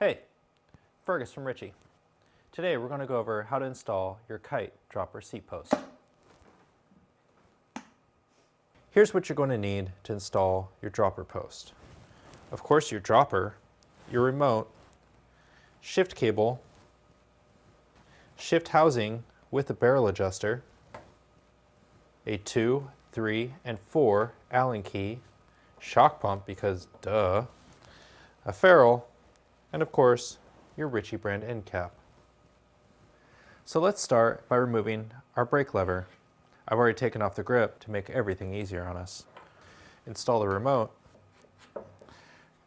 Hey, Fergus from Ritchey. Today we're going to go over how to install your kite dropper seat post. Here's what you're going to need to install your dropper post. Of course, your dropper, your remote, shift cable, shift housing with a barrel adjuster, a 2, 3, and 4 Allen key, shock pump because duh, a ferrule, and of course, your Ritchey brand end cap. So let's start by removing our brake lever. I've already taken off the grip to make everything easier on us. Install the remote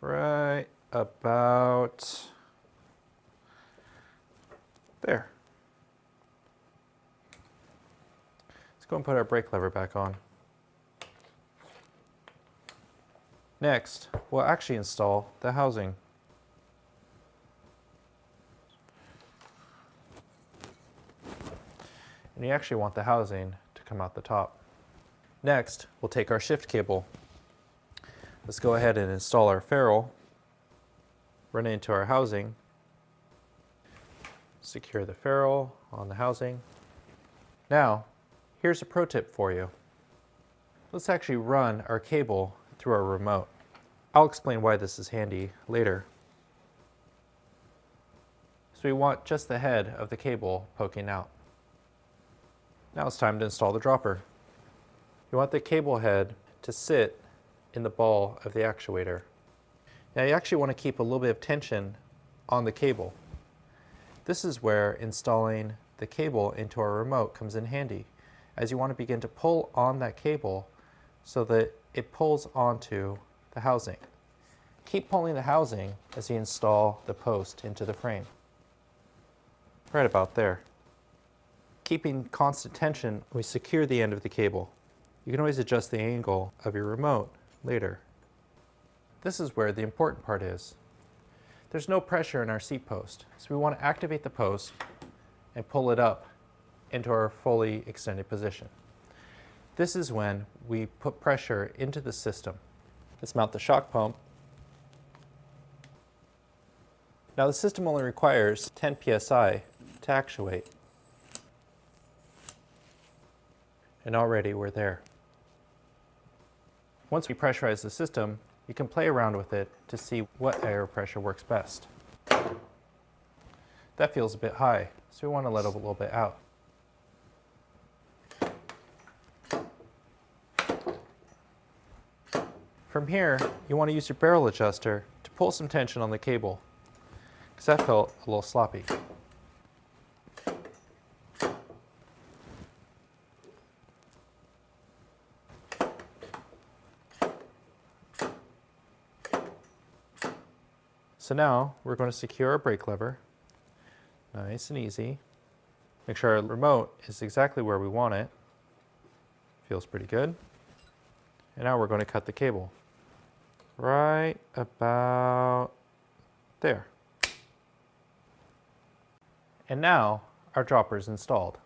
right about there. Let's go and put our brake lever back on. Next, we'll actually install the housing. And you actually want the housing to come out the top. Next, we'll take our shift cable. Let's go ahead and install our ferrule, run it into our housing, secure the ferrule on the housing. Now, here's a pro tip for you. Let's actually run our cable through our remote. I'll explain why this is handy later. So we want just the head of the cable poking out. Now it's time to install the dropper. You want the cable head to sit in the ball of the actuator. Now you actually want to keep a little bit of tension on the cable. This is where installing the cable into our remote comes in handy, as you want to begin to pull on that cable so that it pulls onto the housing. Keep pulling the housing as you install the post into the frame. Right about there. Keeping constant tension, we secure the end of the cable. You can always adjust the angle of your remote later. This is where the important part is. There's no pressure in our seat post, so we want to activate the post and pull it up into our fully extended position. This is when we put pressure into the system. Let's mount the shock pump. Now the system only requires 10 psi to actuate. And already we're there. Once we pressurize the system, you can play around with it to see what air pressure works best. That feels a bit high, so we want to let a little bit out. From here, you want to use your barrel adjuster to pull some tension on the cable, because that felt a little sloppy. So now we're going to secure our brake lever, nice and easy. Make sure our remote is exactly where we want it. Feels pretty good. And now we're going to cut the cable right about there. And now our dropper is installed.